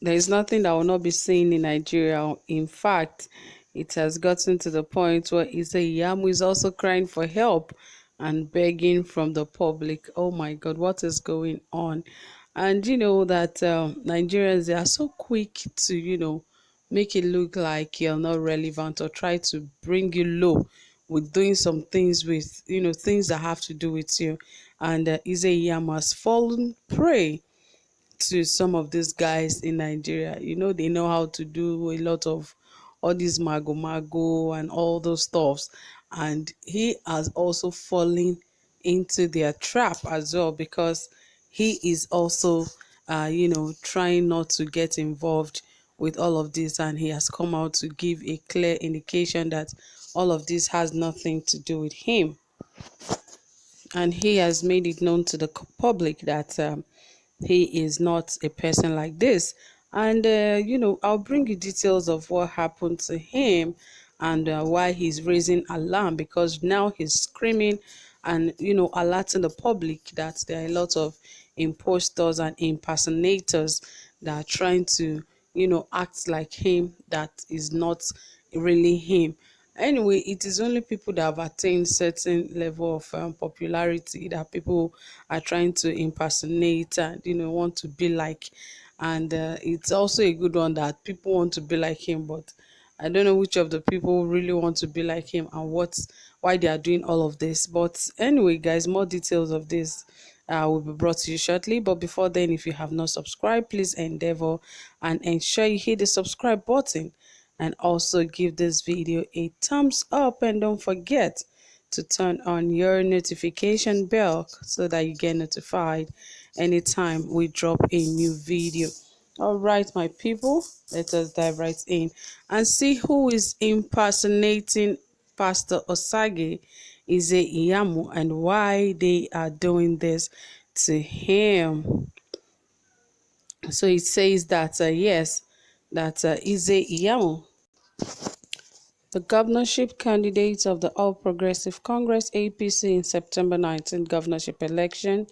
There is nothing that will not be seen in Nigeria. In fact, it has gotten to the point where Iyamu is also crying for help and begging from the public. Oh my God, what is going on? And you know that Nigerians, they are so quick to, make it look like you're not relevant or try to bring you low with doing some things with, things that have to do with you. And Iyamu has fallen prey to some of these guys in Nigeria. They know how to do a lot of all these mago and all those stuffs. And he has also fallen into their trap as well, because he is also, trying not to get involved with all of this. And he has come out to give a clear indication that all of this has nothing to do with him. And he has made it known to the public that he is not a person like this. And I'll bring you details of what happened to him and why he's raising alarm, because now he's screaming and alerting the public that there are a lot of imposters and impersonators that are trying to act like him, that is not really him. Anyway, it is only people that have attained certain level of popularity that people are trying to impersonate and want to be like. And it's also a good one that people want to be like him, but I don't know which of the people really want to be like him and why they are doing all of this. But anyway, guys, more details of this will be brought to you shortly. But before then, if you have not subscribed, please endeavor and ensure you hit the subscribe button, and also give this video a thumbs up, and don't forget to turn on your notification bell so that you get notified anytime we drop a new video. All right, my people, let us dive right in and see who is impersonating Pastor Osage Iyamu and why they are doing this to him. So it says that yes, that Iyamu, the governorship candidate of the All Progressive Congress (APC) in September 19 governorship election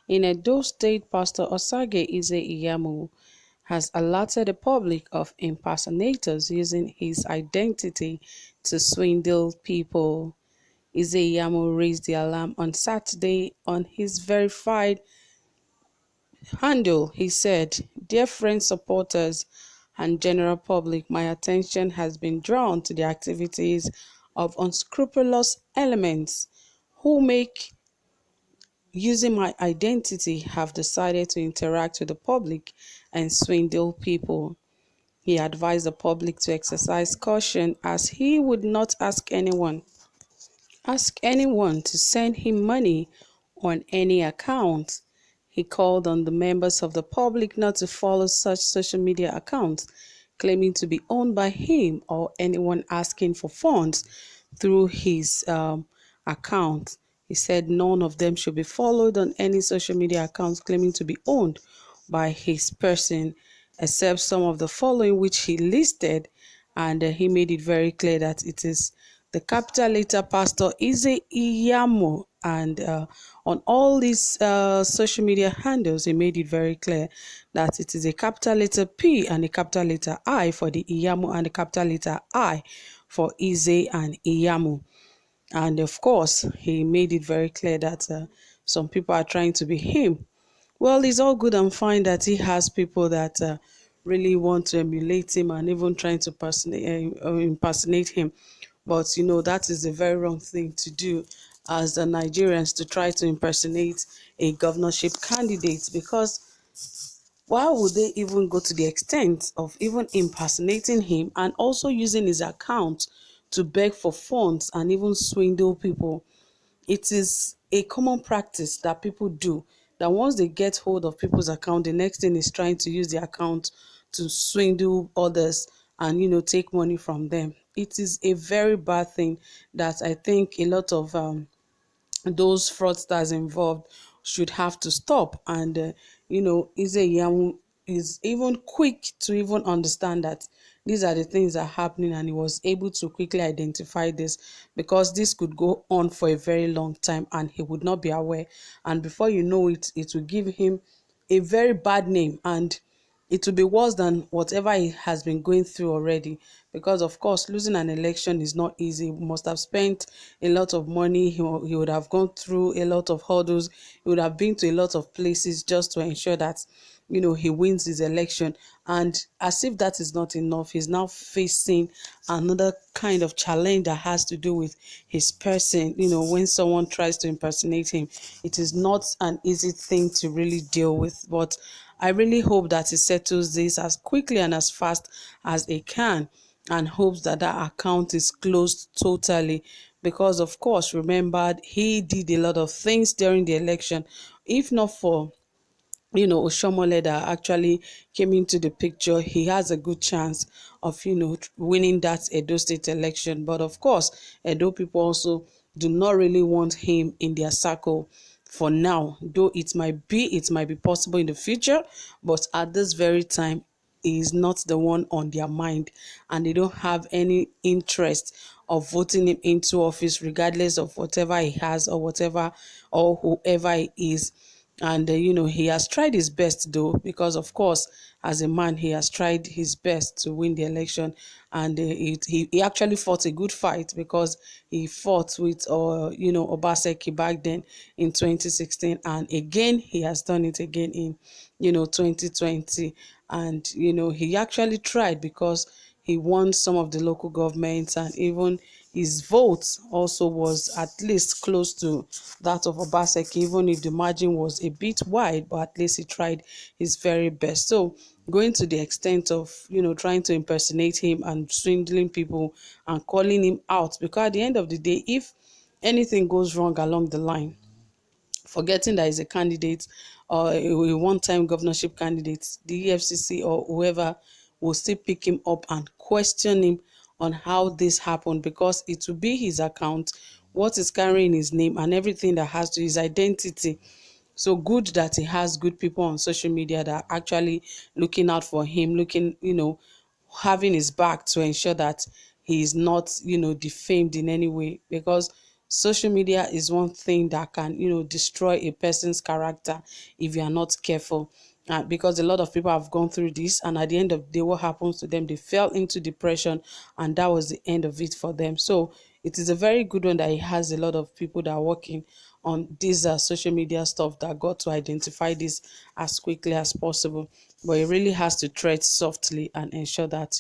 in Edo State, Pastor Osage Iyamu has alerted the public of impersonators using his identity to swindle people. Iyamu raised the alarm on Saturday on his verified handle. He said, "Dear friends, supporters, and general public, my attention has been drawn to the activities of unscrupulous elements who make using my identity have decided to interact with the public and swindle people." He advised the public to exercise caution as he would not ask anyone to send him money on any account. He called on the members of the public not to follow such social media accounts claiming to be owned by him or anyone asking for funds through his account. He said none of them should be followed on any social media accounts claiming to be owned by his person, except some of the following which he listed, and he made it very clear that it is the capital letter Pastor Iyamu. And on all these social media handles, he made it very clear that it is a capital letter P and a capital letter I for the Iyamu and a capital letter I for Ize and Iyamu. And of course, he made it very clear that some people are trying to be him. Well, it's all good and fine that he has people that really want to emulate him and even trying to impersonate him. But that is a very wrong thing to do as the Nigerians, to try to impersonate a governorship candidate, because why would they even go to the extent of even impersonating him and also using his account to beg for funds and even swindle people? It is a common practice that people do, that once they get hold of people's account, the next thing is trying to use the account to swindle others and take money from them. It is a very bad thing that I think a lot of those fraudsters involved should have to stop. And Iyamu is even quick to even understand that these are the things that are happening, and he was able to quickly identify this, because this could go on for a very long time and he would not be aware, and before you know it, it will give him a very bad name. And it will be worse than whatever he has been going through already, because of course losing an election is not easy. He must have spent a lot of money. He would have gone through a lot of hurdles. He would have been to a lot of places just to ensure that he wins his election. And as if that is not enough, he's now facing another kind of challenge that has to do with his person. When someone tries to impersonate him, it is not an easy thing to really deal with. But I really hope that he settles this as quickly and as fast as he can, and hopes that that account is closed totally. Because of course, remember, he did a lot of things during the election. If not for Oshomole that actually came into the picture, he has a good chance of winning that Edo State election. But of course, Edo people also do not really want him in their circle for now, though it might be possible in the future, but at this very time he is not the one on their mind, and they don't have any interest of voting him into office regardless of whatever he has or whatever or whoever he is. And he has tried his best, though, because of course as a man he has tried his best to win the election. And he actually fought a good fight, because he fought with Obaseki back then in 2016, and again he has done it again in 2020. And he actually tried, because he won some of the local governments, and even his vote also was at least close to that of Obaseki, even if the margin was a bit wide, but at least he tried his very best. So going to the extent of trying to impersonate him and swindling people and calling him out, because at the end of the day, if anything goes wrong along the line, forgetting that he's a candidate or a one-time governorship candidate, the EFCC or whoever will still pick him up and question him on how this happened, because it will be his account, what is carrying his name, and everything that has to his identity. So good that he has good people on social media that are actually looking out for him, having his back to ensure that he is not, defamed in any way. Because social media is one thing that can, destroy a person's character if you are not careful. Because a lot of people have gone through this, and at the end of the day, what happens to them? They fell into depression, and that was the end of it for them. So it is a very good one that he has a lot of people that are working on these social media stuff that got to identify this as quickly as possible. But it really has to tread softly and ensure that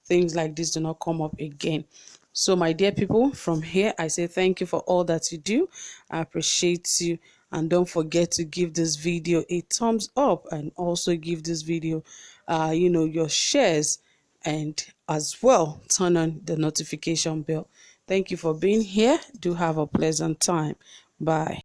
things like this do not come up again. So my dear people, from here I say thank you for all that you do. I appreciate you, and don't forget to give this video a thumbs up, and also give this video your shares, and as well turn on the notification bell. Thank you for being here. Do have a pleasant time. Bye.